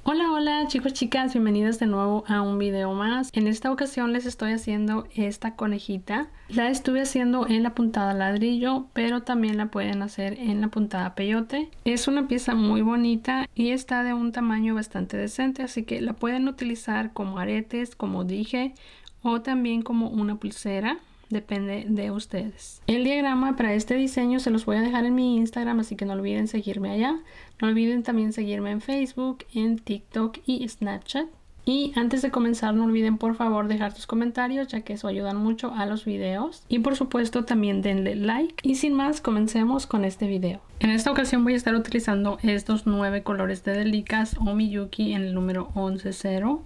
Hola, hola chicos, chicas, bienvenidos de nuevo a un video más. En esta ocasión les estoy haciendo esta conejita. La estuve haciendo en la puntada ladrillo, pero también la pueden hacer en la puntada peyote. Es una pieza muy bonita y está de un tamaño bastante decente, así que la pueden utilizar como aretes, como dije, o también como una pulsera. Depende de ustedes. El diagrama para este diseño se los voy a dejar en mi Instagram, así que no olviden seguirme allá. No olviden también seguirme en Facebook, en TikTok y Snapchat. Y antes de comenzar, no olviden por favor dejar sus comentarios, ya que eso ayuda mucho a los videos. Y por supuesto también denle like. Y sin más, comencemos con este video. En esta ocasión voy a estar utilizando estos 9 colores de Delicas o Miyuki en el número 11-0.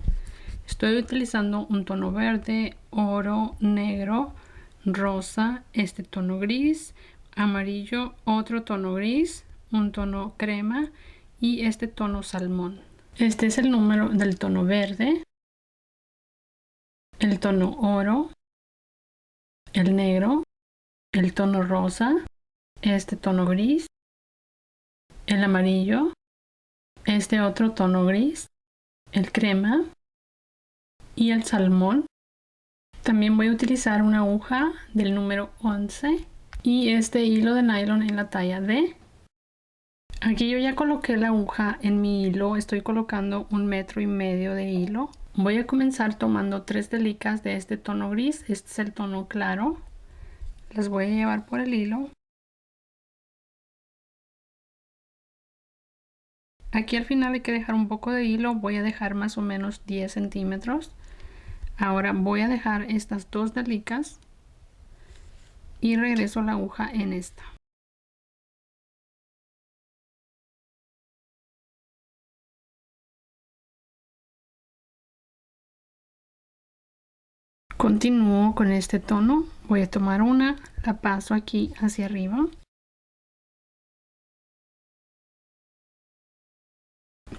Estoy utilizando un tono verde, oro, negro, rosa, este tono gris, amarillo, otro tono gris, un tono crema y este tono salmón. Este es el número del tono verde, el tono oro, el negro, el tono rosa, este tono gris, el amarillo, este otro tono gris, el crema y el salmón. También voy a utilizar una aguja del número 11 y este hilo de nylon en la talla D. Aquí yo ya coloqué la aguja en mi hilo, estoy colocando 1,5 metros de hilo. Voy a comenzar tomando 3 delicas de este tono gris, este es el tono claro. Las voy a llevar por el hilo. Aquí al final hay que dejar un poco de hilo, voy a dejar más o menos 10 centímetros. Ahora voy a dejar estas 2 delicas y regreso la aguja en esta. Continúo con este tono, voy a tomar una, la paso aquí hacia arriba.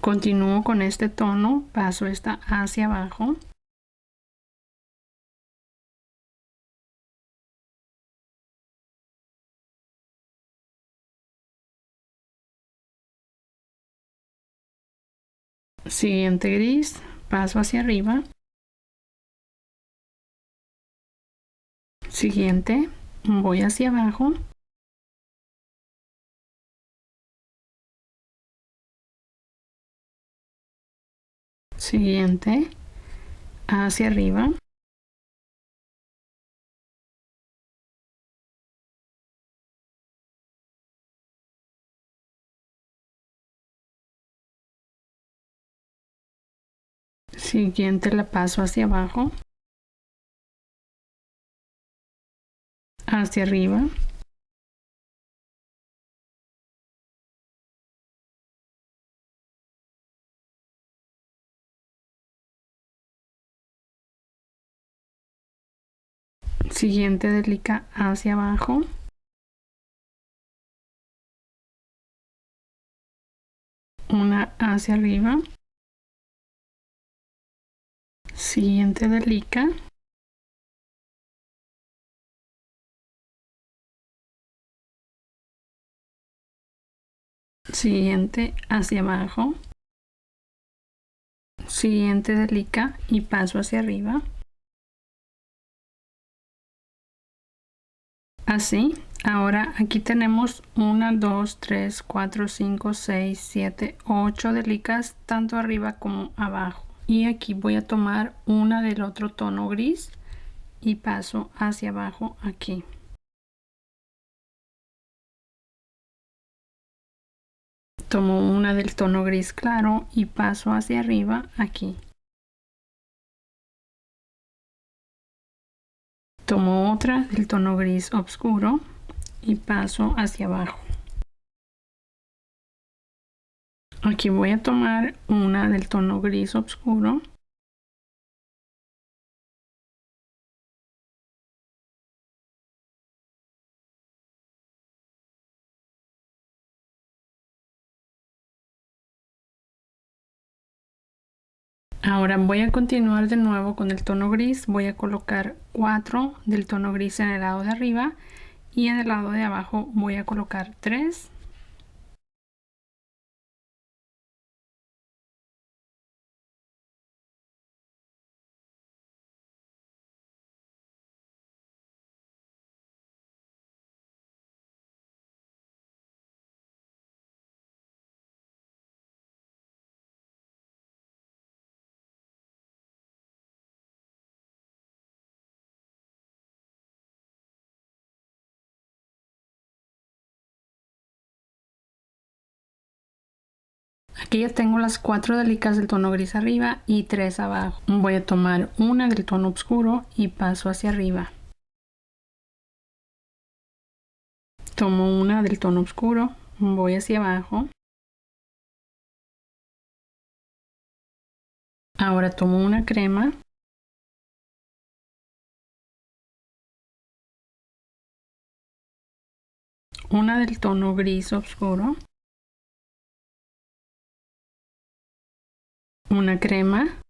Continúo con este tono, paso esta hacia abajo. Siguiente gris, paso hacia arriba. Siguiente, voy hacia abajo. Siguiente, hacia arriba. Siguiente la paso hacia abajo. Hacia arriba. Siguiente delica hacia abajo. Una hacia arriba. Siguiente delica. Siguiente hacia abajo. Siguiente delica y paso hacia arriba. Así. Ahora aquí tenemos 1, 2, 3, 4, 5, 6, 7, 8 delicas tanto arriba como abajo. Y aquí voy a tomar una del otro tono gris y paso hacia abajo aquí. Tomo una del tono gris claro y paso hacia arriba aquí. Tomo otra del tono gris oscuro y paso hacia abajo. Aquí voy a tomar una del tono gris oscuro. Ahora voy a continuar de nuevo con el tono gris. Voy a colocar 4 del tono gris en el lado de arriba y en el lado de abajo voy a colocar 3. Aquí ya tengo las 4 delicas del tono gris arriba y 3 abajo. Voy a tomar una del tono oscuro y paso hacia arriba. Tomo una del tono oscuro, voy hacia abajo. Ahora tomo una crema. Una del tono gris oscuro. Una crema.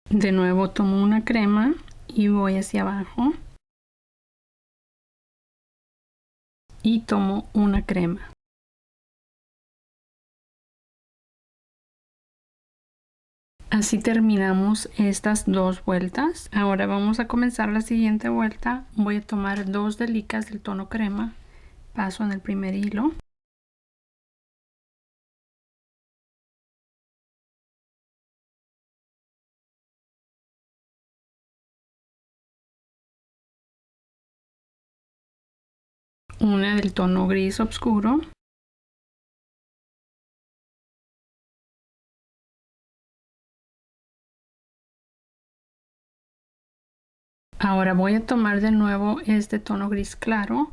De nuevo tomo una crema y voy hacia abajo. Y tomo una crema. Así terminamos estas 2 vueltas. Ahora vamos a comenzar la siguiente vuelta. Voy a tomar 2 delicas del tono crema. Paso en el primer hilo. Una del tono gris oscuro. Ahora voy a tomar de nuevo este tono gris claro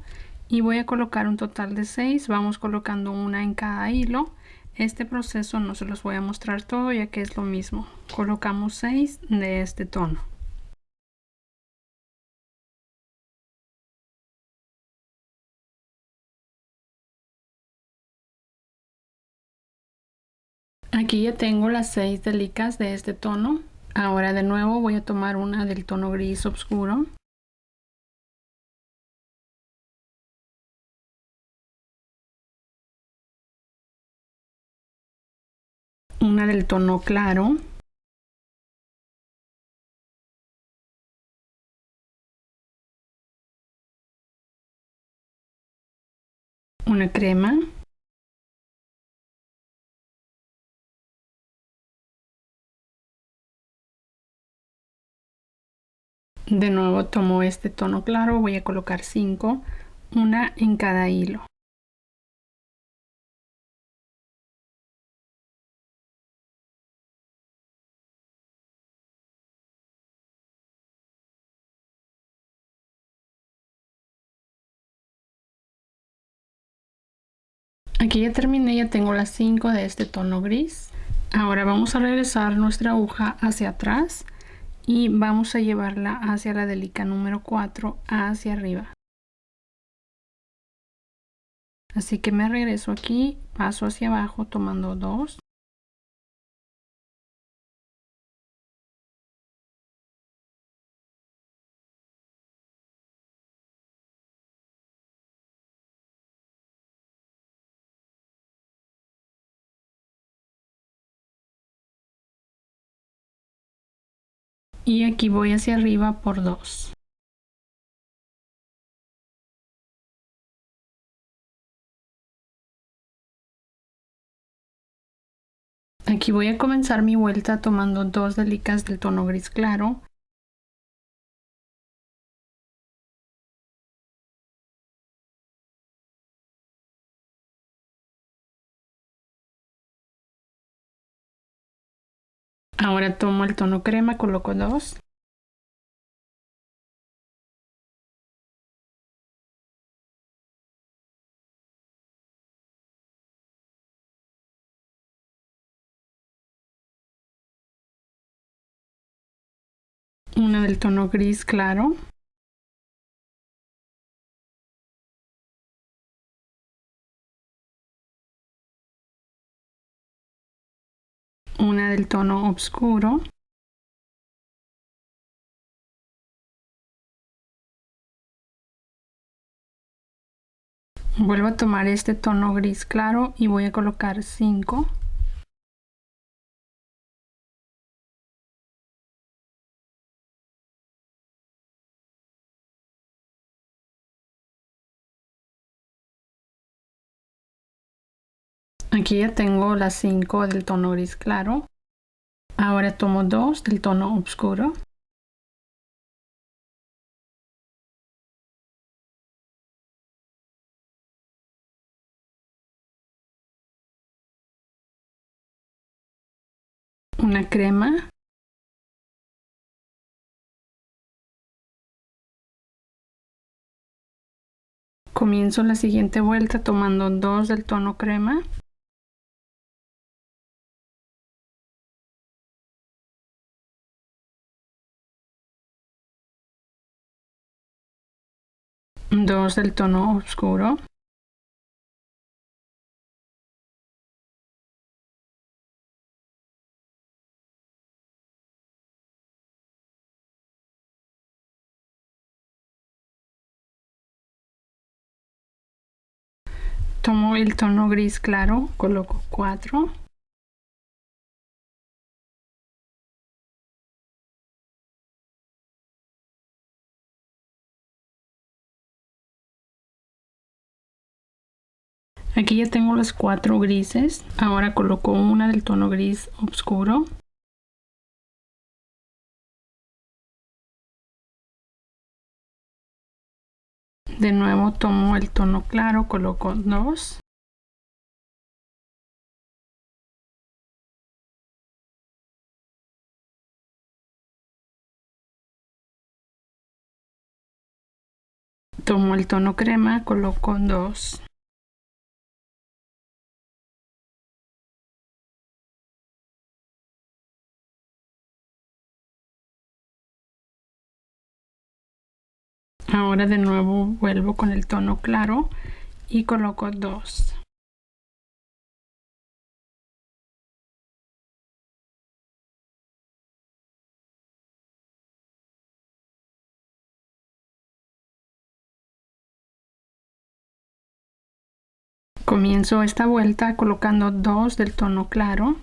y voy a colocar un total de 6. Vamos colocando una en cada hilo. Este proceso no se los voy a mostrar todo ya que es lo mismo. Colocamos 6 de este tono. Aquí ya tengo las 6 delicas de este tono. Ahora de nuevo voy a tomar una del tono gris oscuro. Una del tono claro. Una crema. De nuevo tomo este tono claro, voy a colocar 5, una en cada hilo. Aquí ya terminé, ya tengo las 5 de este tono gris. Ahora vamos a regresar nuestra aguja hacia atrás y vamos a llevarla hacia la delica número 4 hacia arriba. Así que me regreso aquí, paso hacia abajo tomando 2. Y aquí voy hacia arriba por 2. Aquí voy a comenzar mi vuelta tomando 2 delicas del tono gris claro. Ahora tomo el tono crema, coloco 2. Una del tono gris claro. Una del tono oscuro. Vuelvo a tomar este tono gris claro y voy a colocar 5. Aquí ya tengo las 5 del tono gris claro. Ahora tomo 2 del tono oscuro. una crema, comienzo la siguiente vuelta tomando 2 del tono crema, dos del tono oscuro, tomo el tono gris claro, coloco 4, aquí ya tengo los 4 grises, ahora coloco una del tono gris oscuro, de nuevo tomo el tono claro, coloco 2, tomo el tono crema, coloco 2, ahora de nuevo vuelvo con el tono claro y coloco 2. Comienzo esta vuelta colocando 2 del tono claro,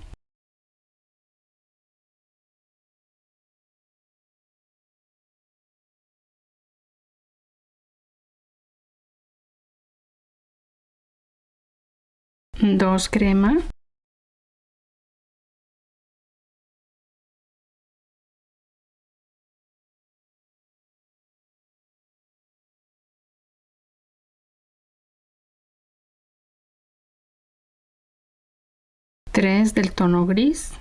dos crema, tres del tono gris,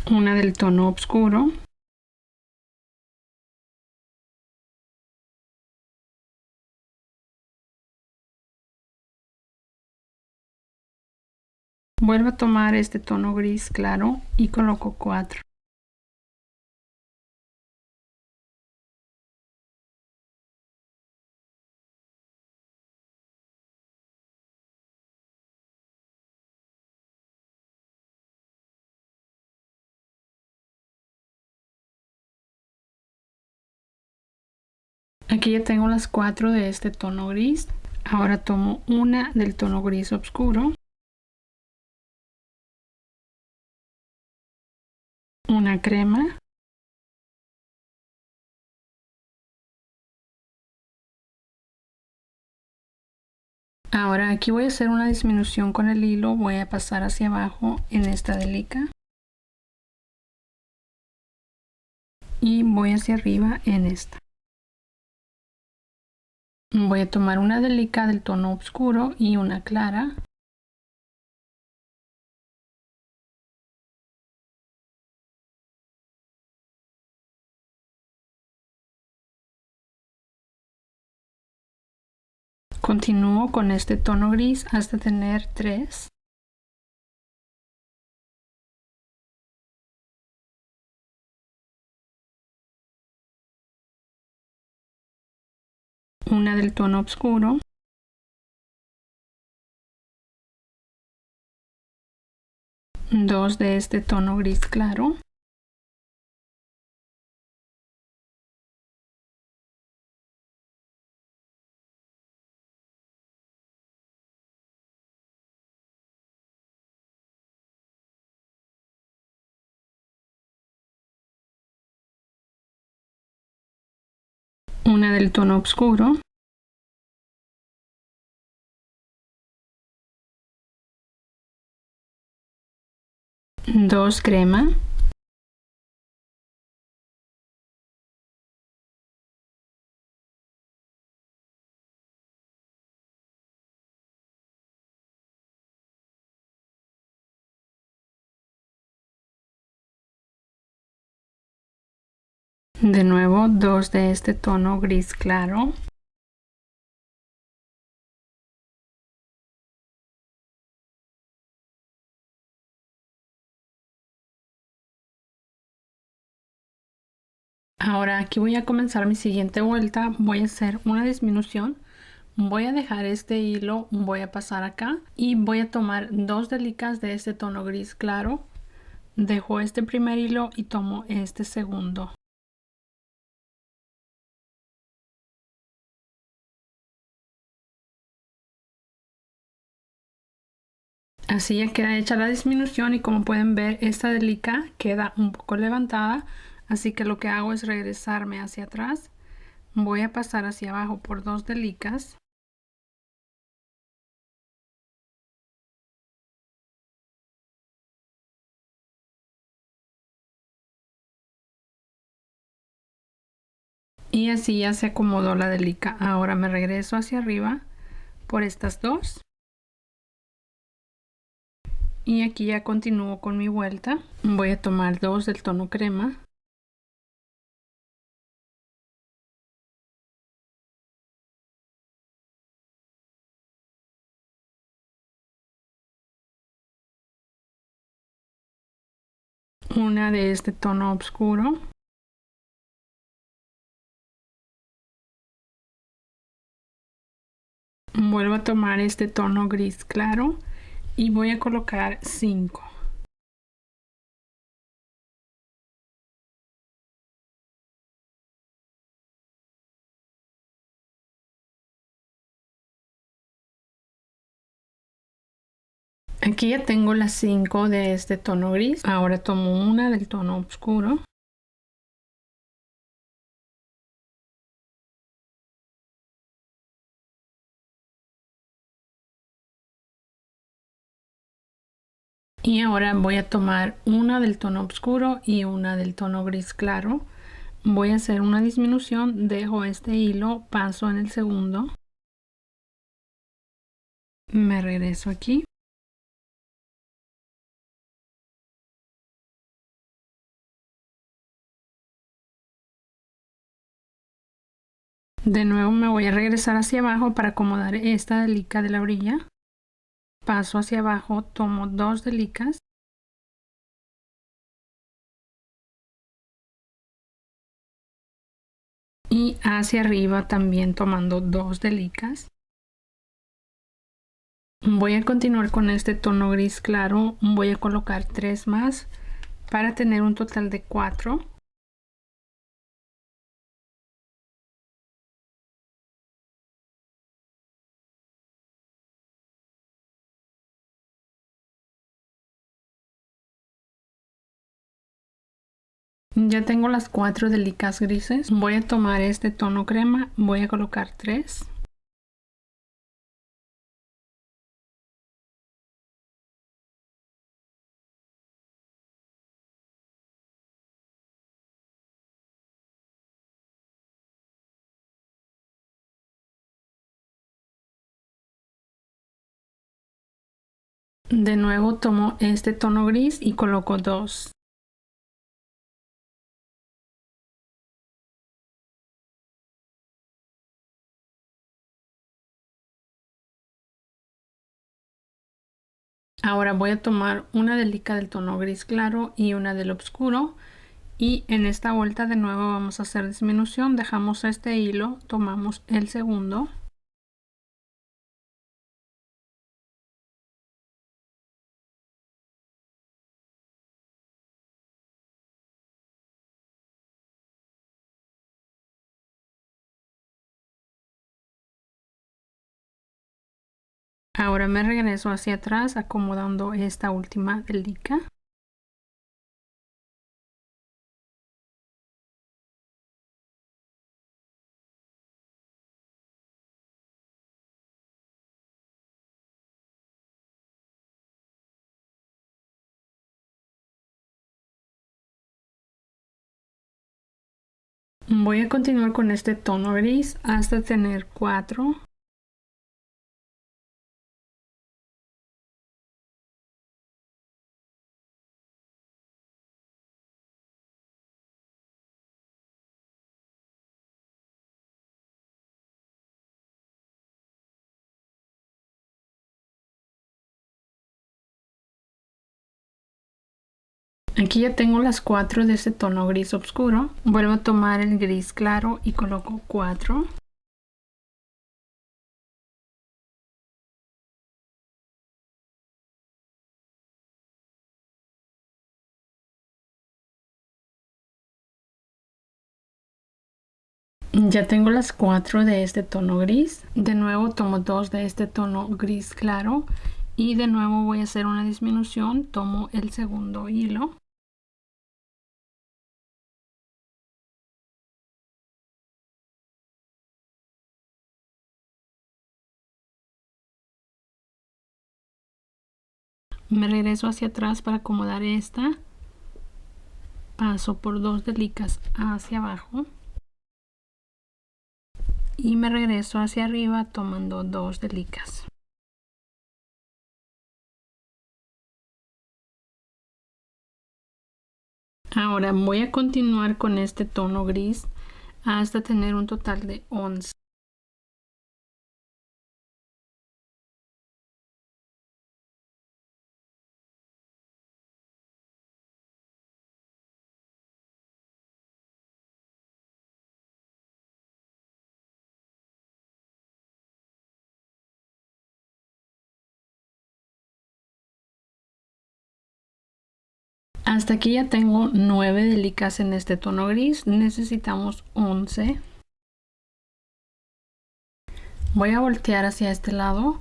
una del tono oscuro, vuelvo a tomar este tono gris claro y coloco 4. Aquí ya tengo las 4 de este tono gris, ahora tomo una del tono gris oscuro, una crema, ahora aquí voy a hacer una disminución con el hilo, voy a pasar hacia abajo en esta delica y voy hacia arriba en esta. Voy a tomar una delica del tono oscuro y una clara, continúo con este tono gris hasta tener 3. Una del tono oscuro, dos de este tono gris claro, una del tono oscuro, 2 crema, de nuevo 2 de este tono gris claro, ahora aquí voy a comenzar mi siguiente vuelta. Voy a hacer una disminución, voy a dejar este hilo, voy a pasar acá y voy a tomar 2 delicas de este tono gris claro, dejo este primer hilo y tomo este segundo. Así ya queda hecha la disminución y como pueden ver esta delica queda un poco levantada, así que lo que hago es regresarme hacia atrás, voy a pasar hacia abajo por 2 delicas y así ya se acomodó la delica. Ahora me regreso hacia arriba por estas dos y aquí ya continúo con mi vuelta. Voy a tomar 2 del tono crema, una de este tono oscuro, vuelvo a tomar este tono gris claro y voy a colocar 5. Aquí ya tengo las 5 de este tono gris. Ahora tomo una del tono oscuro. Y ahora voy a tomar una del tono oscuro y una del tono gris claro. Voy a hacer una disminución, dejo este hilo, paso en el segundo. Me regreso aquí. De nuevo me voy a regresar hacia abajo para acomodar esta delica de la orilla. Paso hacia abajo, tomo 2 delicas. Y hacia arriba también tomando 2 delicas. Voy a continuar con este tono gris claro. Voy a colocar 3 más para tener un total de 4. Ya tengo las 4 delicas grises. Voy a tomar este tono crema, voy a colocar 3. De nuevo tomo este tono gris y coloco 2. Ahora voy a tomar una delica del tono gris claro y una del oscuro. Y en esta vuelta de nuevo vamos a hacer disminución. Dejamos este hilo, tomamos el segundo. Ahora me regreso hacia atrás acomodando esta última delica. Voy a continuar con este tono gris hasta tener 4. Aquí ya tengo las 4 de este tono gris oscuro. Vuelvo a tomar el gris claro y coloco 4. Ya tengo las 4 de este tono gris. De nuevo tomo 2 de este tono gris claro y de nuevo voy a hacer una disminución. Tomo el segundo hilo. Me regreso hacia atrás para acomodar esta. Paso por 2 delicas hacia abajo. Y me regreso hacia arriba tomando 2 delicas. Ahora voy a continuar con este tono gris hasta tener un total de 11. Hasta aquí ya tengo 9 delicas en este tono gris. Necesitamos 11. Voy a voltear hacia este lado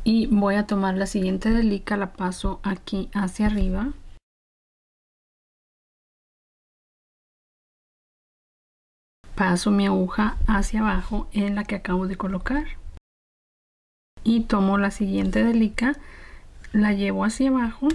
y voy a tomar la siguiente delica, la paso aquí hacia arriba. Paso mi aguja hacia abajo en la que acabo de colocar. Y tomo la siguiente delica, la llevo hacia abajo.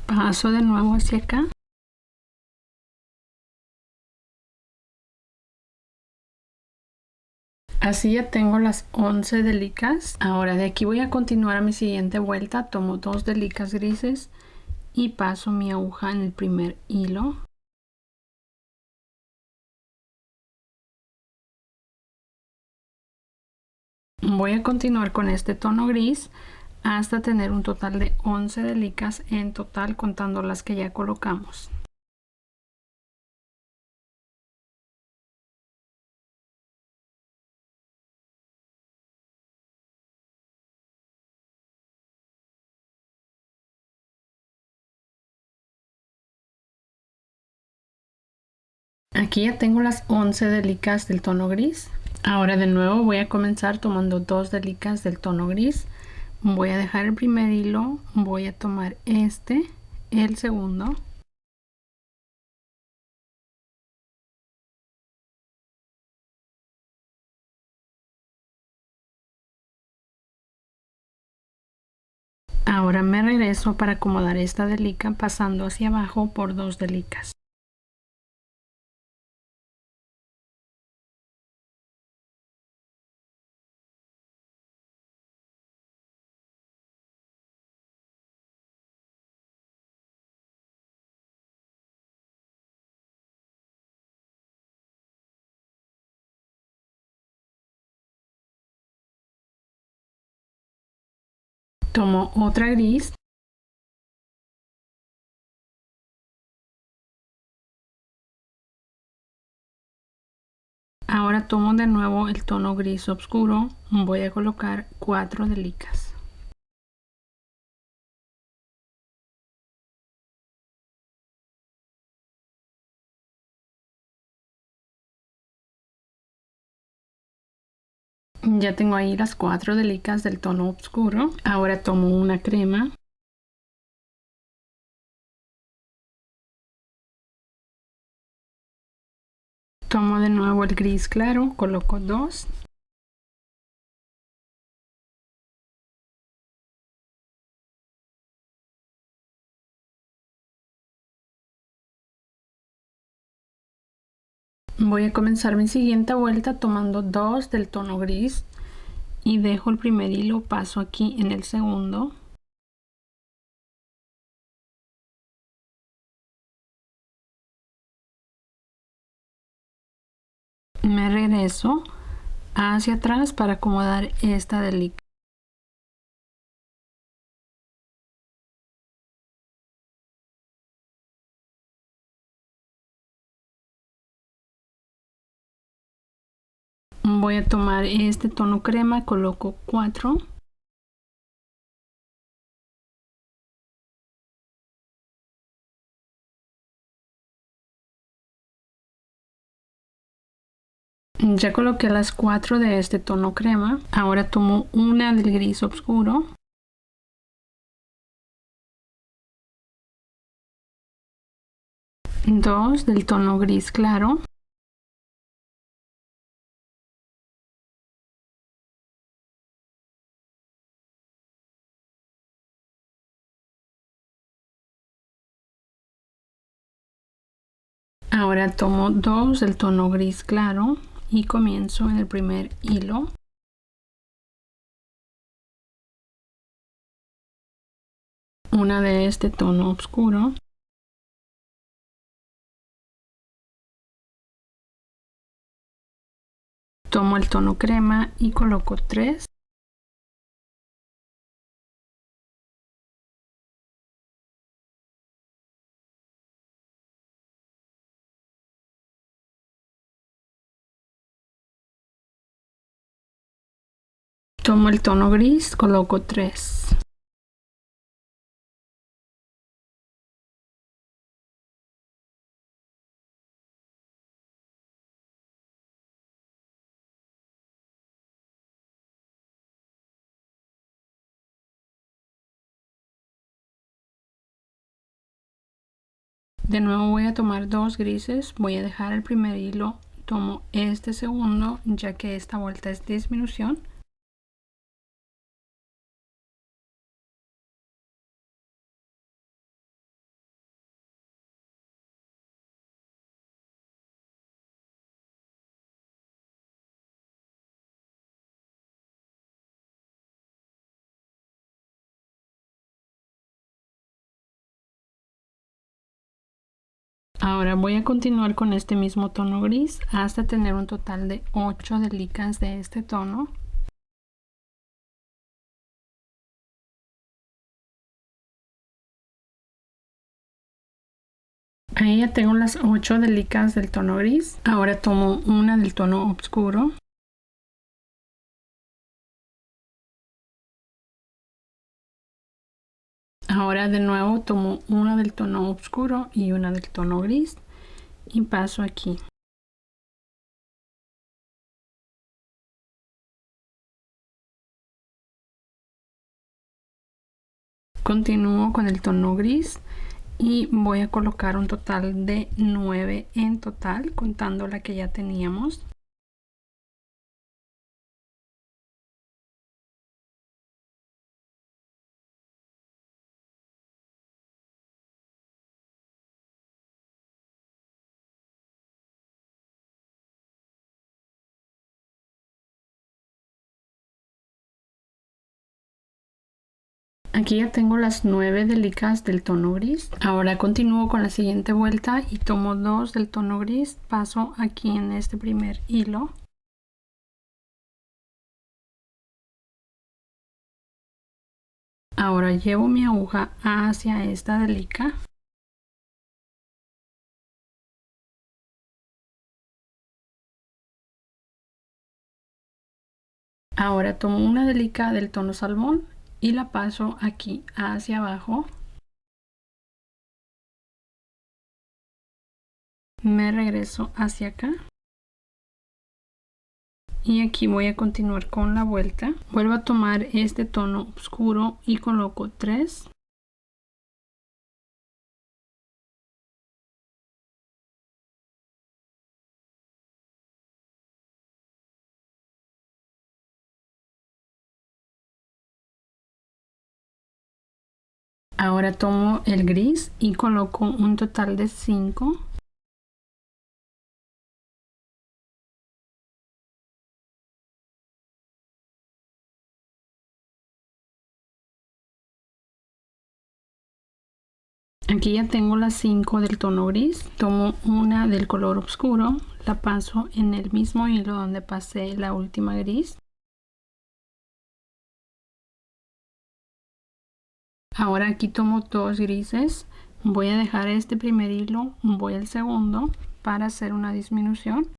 Paso de nuevo hacia acá. Así ya tengo las 11 delicas. Ahora de aquí voy a continuar a mi siguiente vuelta. Tomo 2 delicas grises y paso mi aguja en el primer hilo. Voy a continuar con este tono gris hasta tener un total de 11 delicas en total, contando las que ya colocamos. Aquí ya tengo las 11 delicas del tono gris. Ahora de nuevo voy a comenzar tomando 2 delicas del tono gris. Voy a dejar el primer hilo, voy a tomar este, el segundo. Ahora me regreso para acomodar esta delica pasando hacia abajo por 2 delicas. Tomo otra gris. Ahora tomo de nuevo el tono gris oscuro. Voy a colocar 4 delicas. Ya tengo ahí las 4 delicas del tono oscuro. Ahora tomo una crema. nuevo el gris claro, coloco 2. Voy a comenzar mi siguiente vuelta tomando 2 del tono gris y dejo el primer hilo, paso aquí en el segundo. Me regreso hacia atrás para acomodar esta delicada. Voy a tomar este tono crema, coloco 4. Ya coloqué las 4 de este tono crema. Ahora tomo una del gris oscuro. Dos del tono gris claro. Ahora tomo 2 del tono gris claro y comienzo en el primer hilo. Una de este tono oscuro. Tomo el tono crema y coloco 3. Tomo el tono gris, coloco 3. De nuevo voy a tomar 2 grises, voy a dejar el primer hilo, tomo este segundo, ya que esta vuelta es disminución. Ahora voy a continuar con este mismo tono gris hasta tener un total de 8 delicas de este tono. Ahí ya tengo las 8 delicas del tono gris. Ahora tomo una del tono oscuro. Ahora de nuevo tomo una del tono oscuro y una del tono gris y paso aquí. Continúo con el tono gris y voy a colocar un total de 9 en total, contando la que ya teníamos. Aquí ya tengo las 9 delicas del tono gris. Ahora continúo con la siguiente vuelta y tomo 2 del tono gris, paso aquí en este primer hilo. Ahora llevo mi aguja hacia esta delica. Ahora tomo una delica del tono salmón y la paso aquí hacia abajo. Me regreso hacia acá. Y aquí voy a continuar con la vuelta. Vuelvo a tomar este tono oscuro y coloco 3. Ahora tomo el gris y coloco un total de 5. Aquí ya tengo las 5 del tono gris. Tomo una del color oscuro, la paso en el mismo hilo donde pasé la última gris. Ahora aquí tomo 2 grises. Voy a dejar este primer hilo, voy al segundo para hacer una disminución.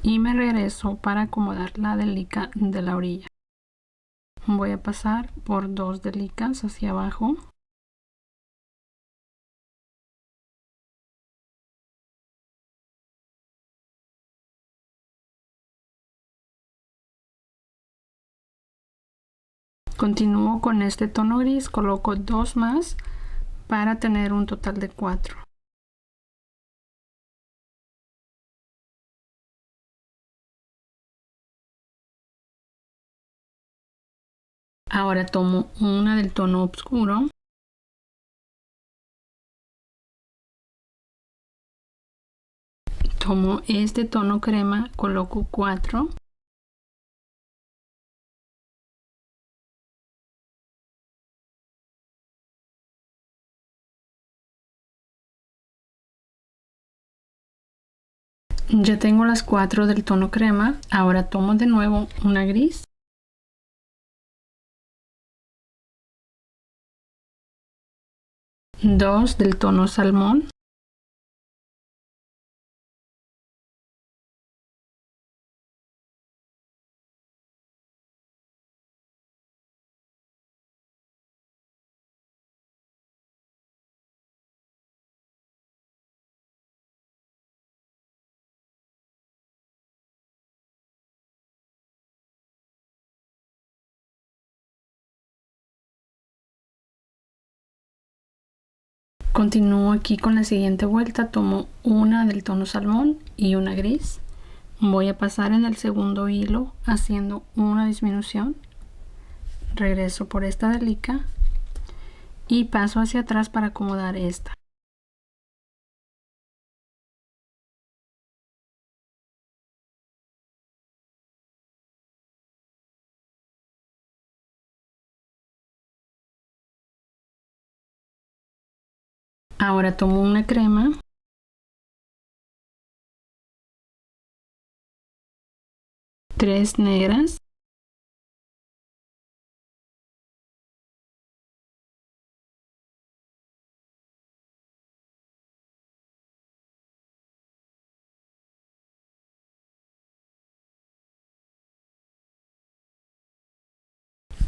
Y me regreso para acomodar la delica de la orilla. Voy a pasar por 2 delicas hacia abajo. Continúo con este tono gris, coloco 2 más para tener un total de 4. Ahora tomo una del tono oscuro. Tomo este tono crema, coloco 4. Ya tengo las 4 del tono crema. Ahora tomo de nuevo una gris. Dos del tono salmón. Continúo aquí con la siguiente vuelta. Tomo una del tono salmón y una gris. Voy a pasar en el segundo hilo haciendo una disminución. Regreso por esta delica y paso hacia atrás para acomodar esta. Ahora tomo una crema. Tres negras.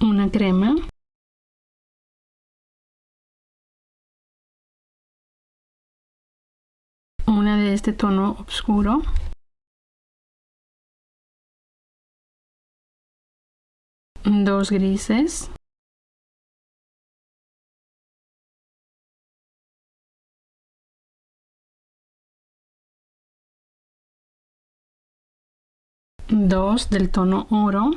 Una crema. Una de este tono oscuro. Dos grises. Dos del tono oro.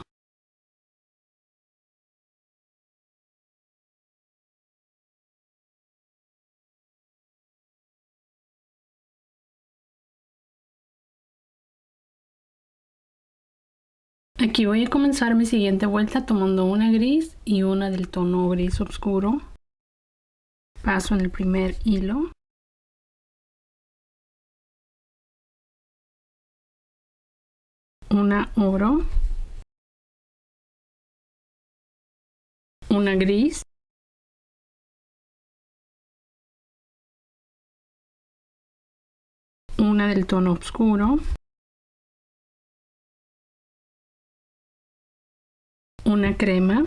Aquí voy a comenzar mi siguiente vuelta tomando una gris y una del tono gris oscuro. Paso en el primer hilo. Una oro. Una gris. Una del tono oscuro. Una crema.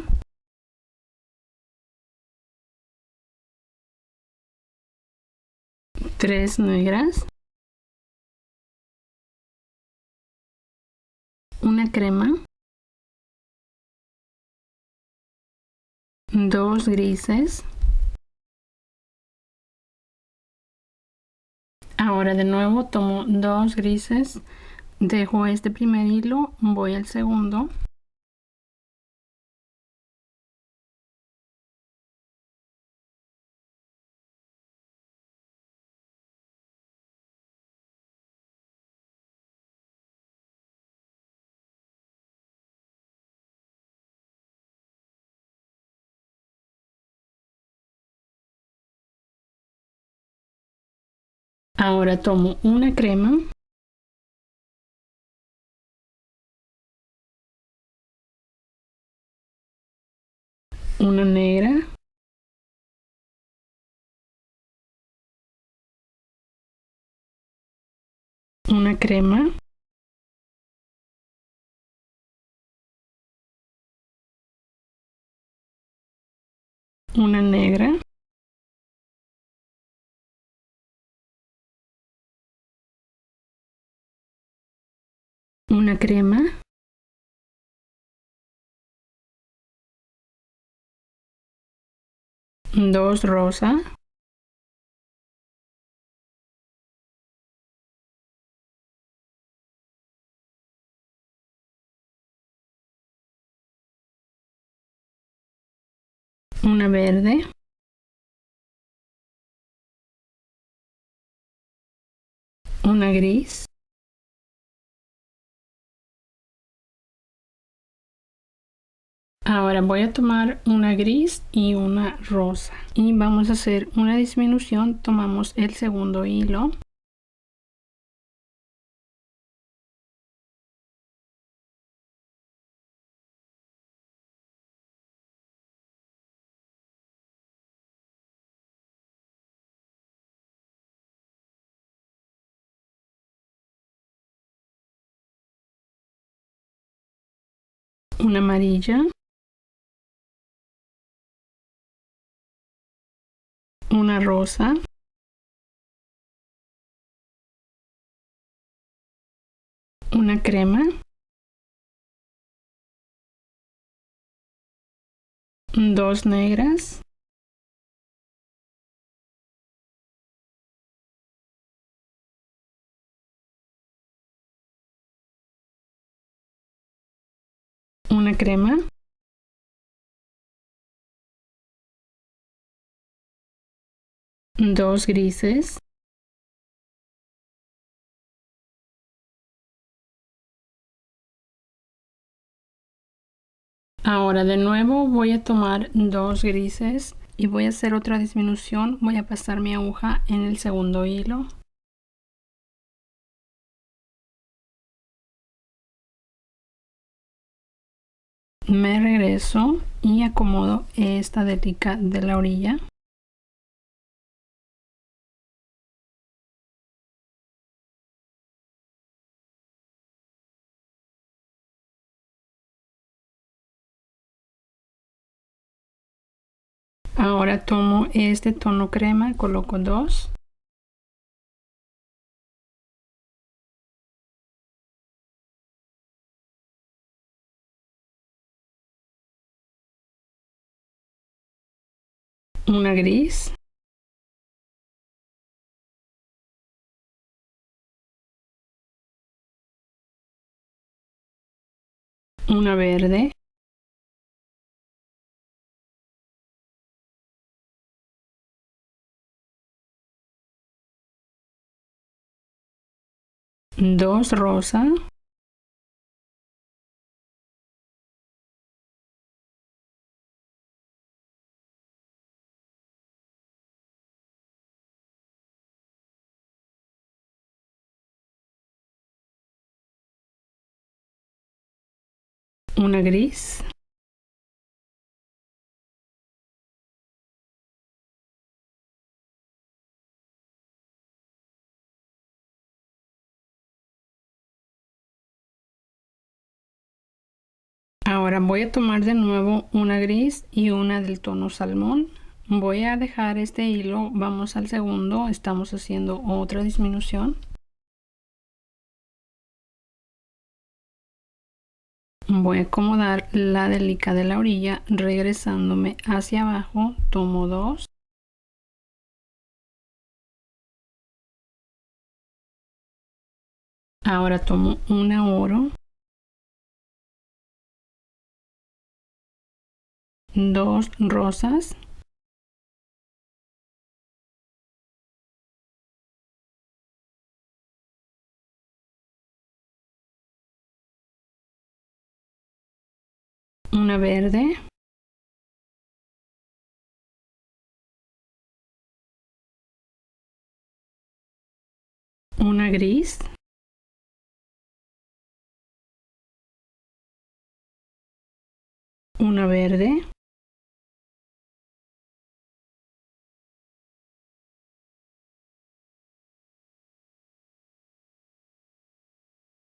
Tres negras. Una crema. Dos grises. Ahora de nuevo tomo dos grises, dejo este primer hilo, voy al segundo Ahora tomo una crema, una negra, una crema, una negra, una crema, dos rosa, una verde, una gris, ahora voy a tomar una gris y una rosa y vamos a hacer una disminución. Tomamos el segundo hilo, una amarilla, una rosa, una crema, dos negras, una crema, dos grises, ahora de nuevo voy a tomar dos grises y voy a hacer otra disminución. Voy a pasar mi aguja en el segundo hilo, me regreso y acomodo esta delicada de la orilla. Ahora tomo este tono crema, coloco dos, una gris, una verde, dos rosa, una gris, ahora voy a tomar de nuevo una gris y una del tono salmón. Voy a dejar este hilo, vamos al segundo, estamos haciendo otra disminución. Voy a acomodar la delica de la orilla, regresándome hacia abajo, tomo dos, ahora tomo una oro, dos rosas, una verde, una gris, una verde,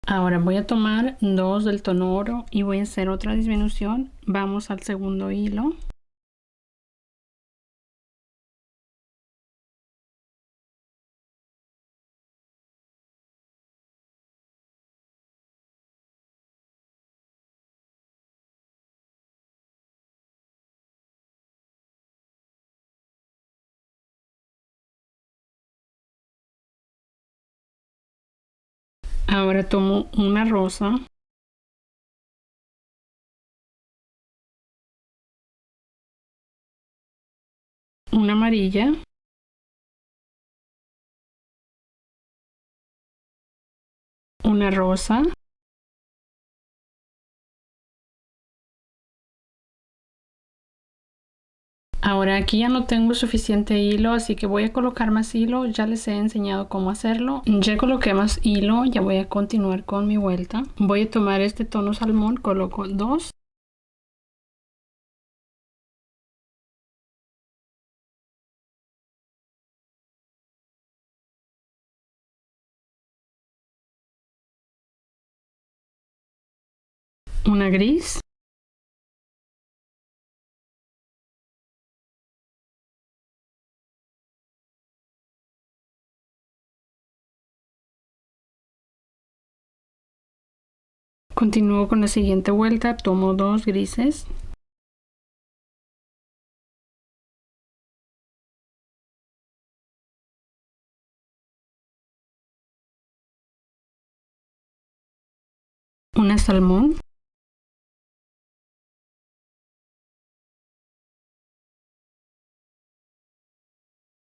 ahora voy a tomar dos del tono oro y voy a hacer otra disminución. Vamos al segundo hilo. Ahora tomo una rosa, una amarilla, una rosa, ahora aquí ya no tengo suficiente hilo, así que voy a colocar más hilo. Ya les he enseñado cómo hacerlo. Ya coloqué más hilo, ya voy a continuar con mi vuelta. Voy a tomar este tono salmón, coloco dos. Una gris, continúo con la siguiente vuelta, tomo dos grises, una salmón,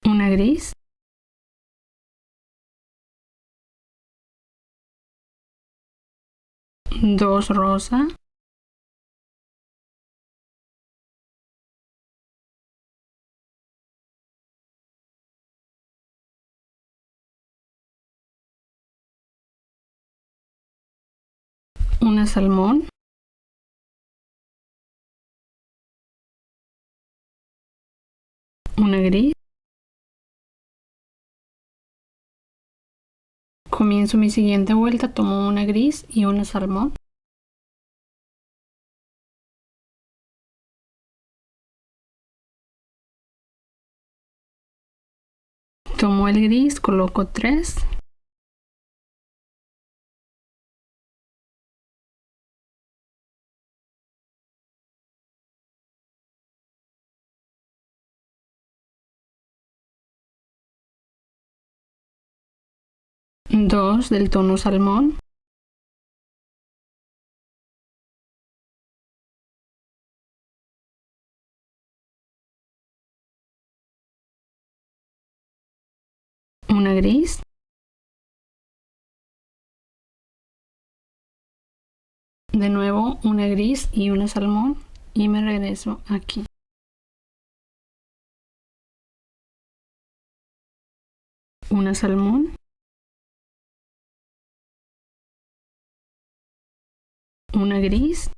una gris, dos rosa, una salmón, una gris. Comienzo mi siguiente vuelta, tomo una gris y una salmón. Tomo el gris, coloco tres. Dos del tono salmón. Una gris. De nuevo una gris y una salmón. Y me regreso aquí. Una salmón. Una gris.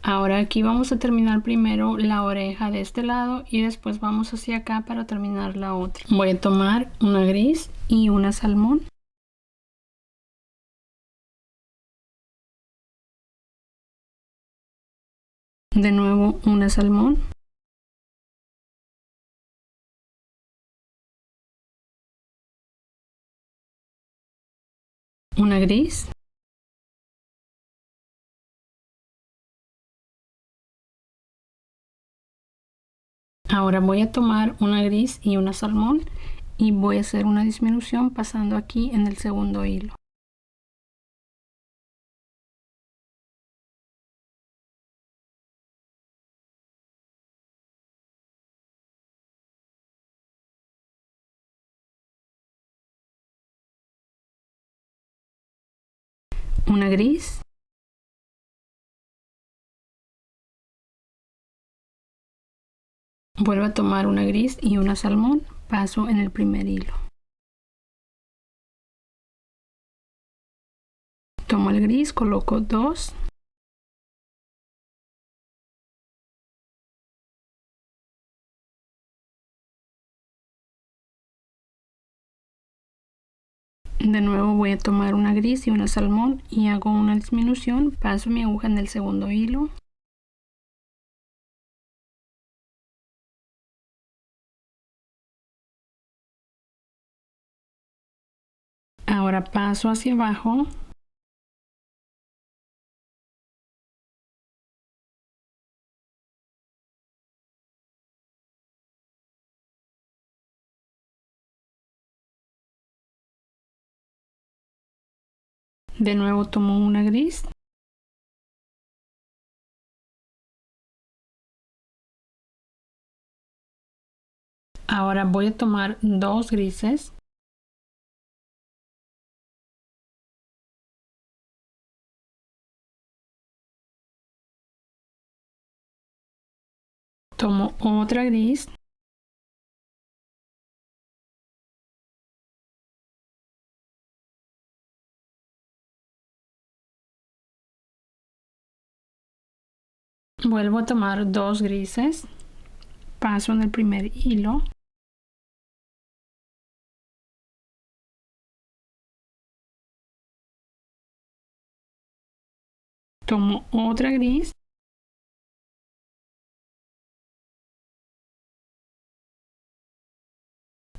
Ahora aquí vamos a terminar primero la oreja de este lado y después vamos hacia acá para terminar la otra. Voy a tomar una gris y una salmón. De nuevo una salmón. Una gris. Ahora voy a tomar una gris y una salmón y voy a hacer una disminución pasando aquí en el segundo hilo. Una gris, Vuelvo a tomar una gris y una salmón, paso en el primer hilo. Tomo el gris, coloco 2. De nuevo voy a tomar una gris y una salmón y hago una disminución, paso mi aguja en el segundo hilo. Ahora paso hacia abajo. De nuevo tomo una gris. Ahora voy a tomar 2 grises. Tomo otra gris. Vuelvo a tomar 2 grises. Paso en el primer hilo. Tomo otra gris.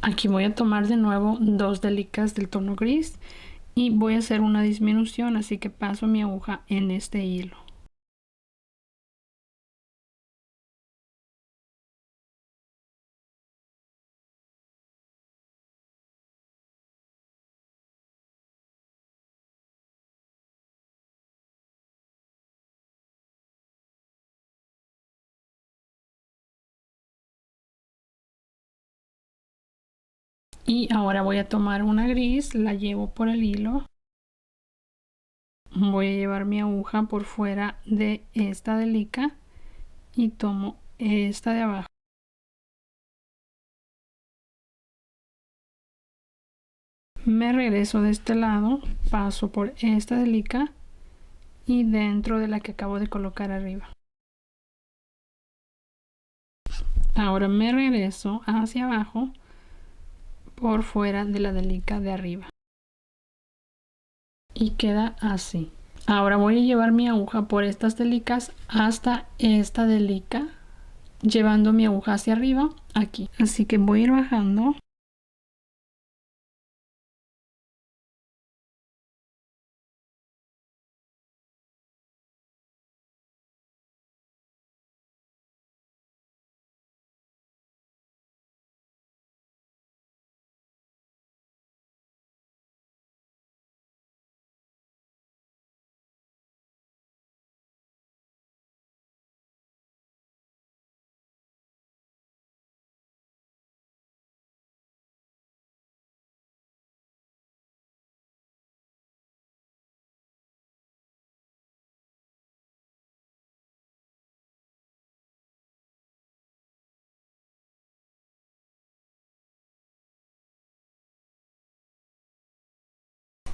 Aquí voy a tomar de nuevo 2 delicas del tono gris y voy a hacer una disminución, así que paso mi aguja en este hilo. Y ahora voy a tomar una gris, la llevo por el hilo. Voy a llevar mi aguja por fuera de esta delica y tomo esta de abajo. Me regreso de este lado, paso por esta delica y dentro de la que acabo de colocar arriba. Ahora me regreso hacia abajo por fuera de la delica de arriba. Y queda así. Ahora voy a llevar mi aguja por estas delicas hasta esta delica, llevando mi aguja hacia arriba aquí. Así que voy a ir bajando.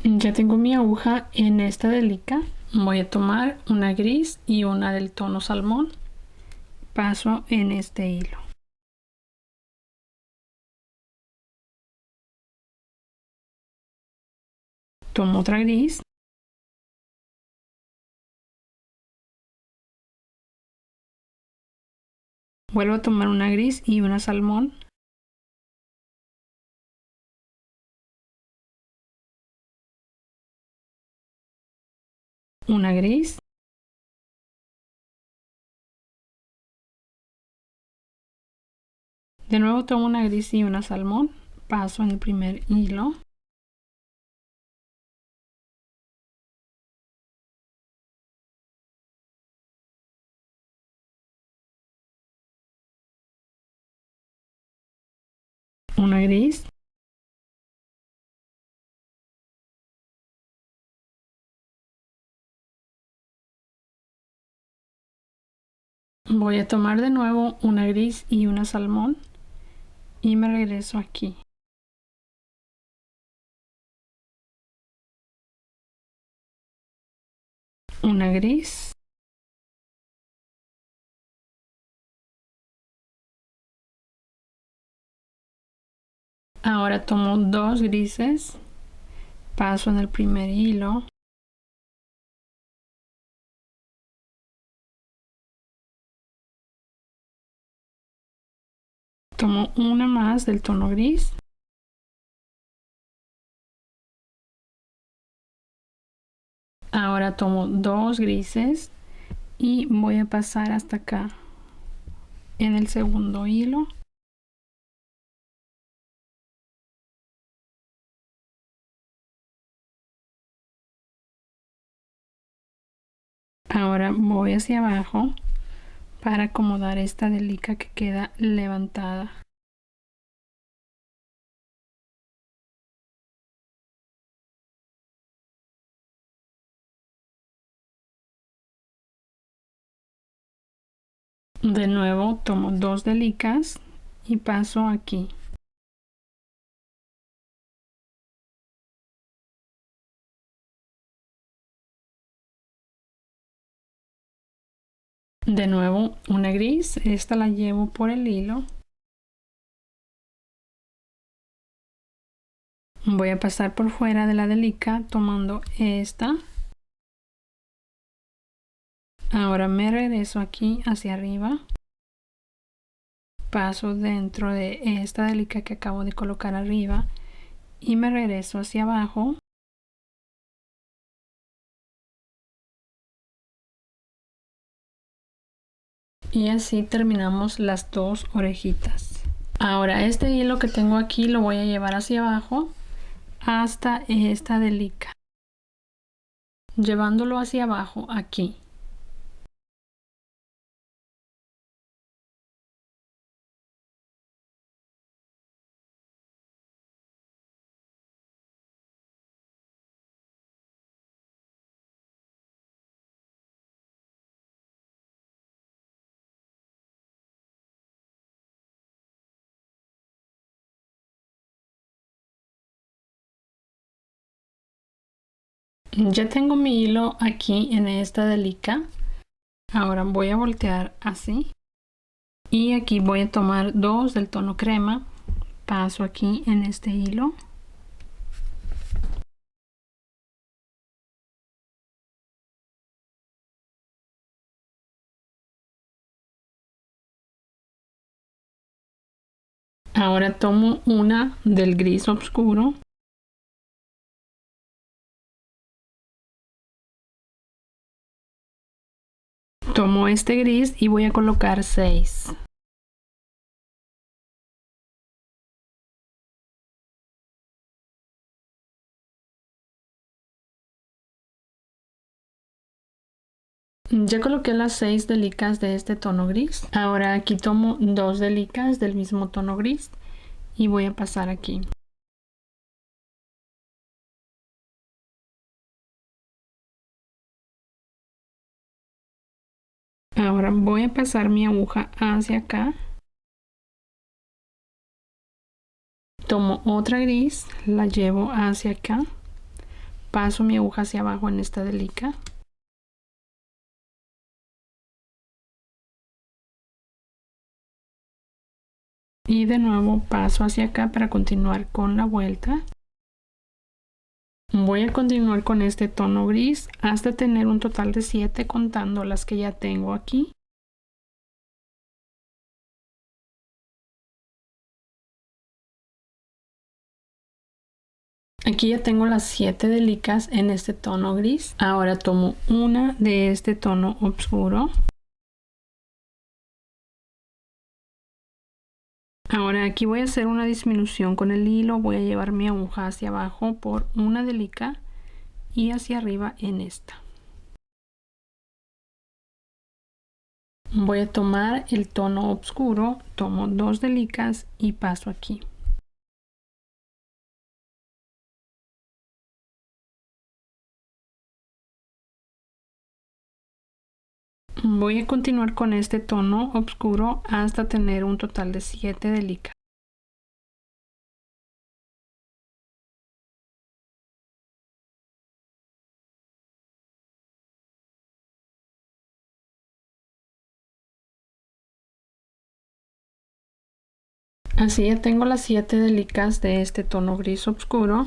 Ya tengo mi aguja en esta delica. Voy a tomar una gris y una del tono salmón. Paso en este hilo. Tomo otra gris. Vuelvo a tomar una gris y una salmón. Una gris. De nuevo tomo una gris y una salmón. Paso en el primer hilo. Una gris. Voy a tomar de nuevo una gris y una salmón y me regreso aquí. Una gris. Ahora tomo dos grises, paso en el primer hilo. Tomo una más del tono gris. Ahora tomo dos grises y voy a pasar hasta acá en el segundo hilo. Ahora voy hacia abajo para acomodar esta delica que queda levantada. De nuevo tomo dos delicas y paso aquí. De nuevo una gris, esta la llevo por el hilo. Voy a pasar por fuera de la delica tomando esta. Ahora me regreso aquí hacia arriba. Paso dentro de esta delica que acabo de colocar arriba y me regreso hacia abajo. Y así terminamos las dos orejitas. Ahora este hilo que tengo aquí lo voy a llevar hacia abajo hasta esta delica, llevándolo hacia abajo aquí. Ya tengo mi hilo aquí en esta delica. Ahora voy a voltear así y aquí voy a tomar dos del tono crema, paso aquí en este hilo. Ahora tomo una del gris oscuro. Tomo este gris y voy a colocar 6. Ya coloqué las 6 delicas de este tono gris. Ahora aquí tomo dos delicas del mismo tono gris y voy a pasar aquí. Ahora voy a pasar mi aguja hacia acá. Tomo otra gris, la llevo hacia acá. Paso mi aguja hacia abajo en esta delica. Y de nuevo paso hacia acá para continuar con la vuelta. Voy a continuar con este tono gris hasta tener un total de 7 contando las que ya tengo aquí. Aquí ya tengo las 7 delicas en este tono gris. Ahora tomo una de este tono oscuro. Ahora aquí voy a hacer una disminución con el hilo. Voy a llevar mi aguja hacia abajo por una delica y hacia arriba en esta. Voy a tomar el tono oscuro, tomo dos delicas y paso aquí. Voy a continuar con este tono oscuro hasta tener un total de 7 delicas. Así ya tengo las 7 delicas de este tono gris oscuro.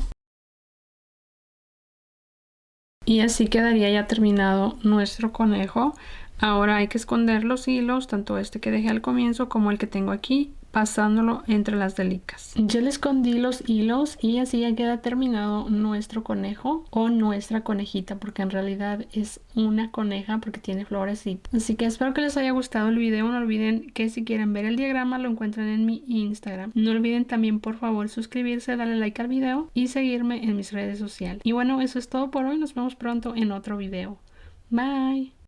Y así quedaría ya terminado nuestro conejo. Ahora hay que esconder los hilos, tanto este que dejé al comienzo como el que tengo aquí, pasándolo entre las delicas. Ya le escondí los hilos y así ya queda terminado nuestro conejo o nuestra conejita, porque en realidad es una coneja porque tiene florecitas. Así que espero que les haya gustado el video. No olviden que si quieren ver el diagrama lo encuentran en mi Instagram. No olviden también por favor suscribirse, darle like al video y seguirme en mis redes sociales. Y bueno, eso es todo por hoy. Nos vemos pronto en otro video. Bye.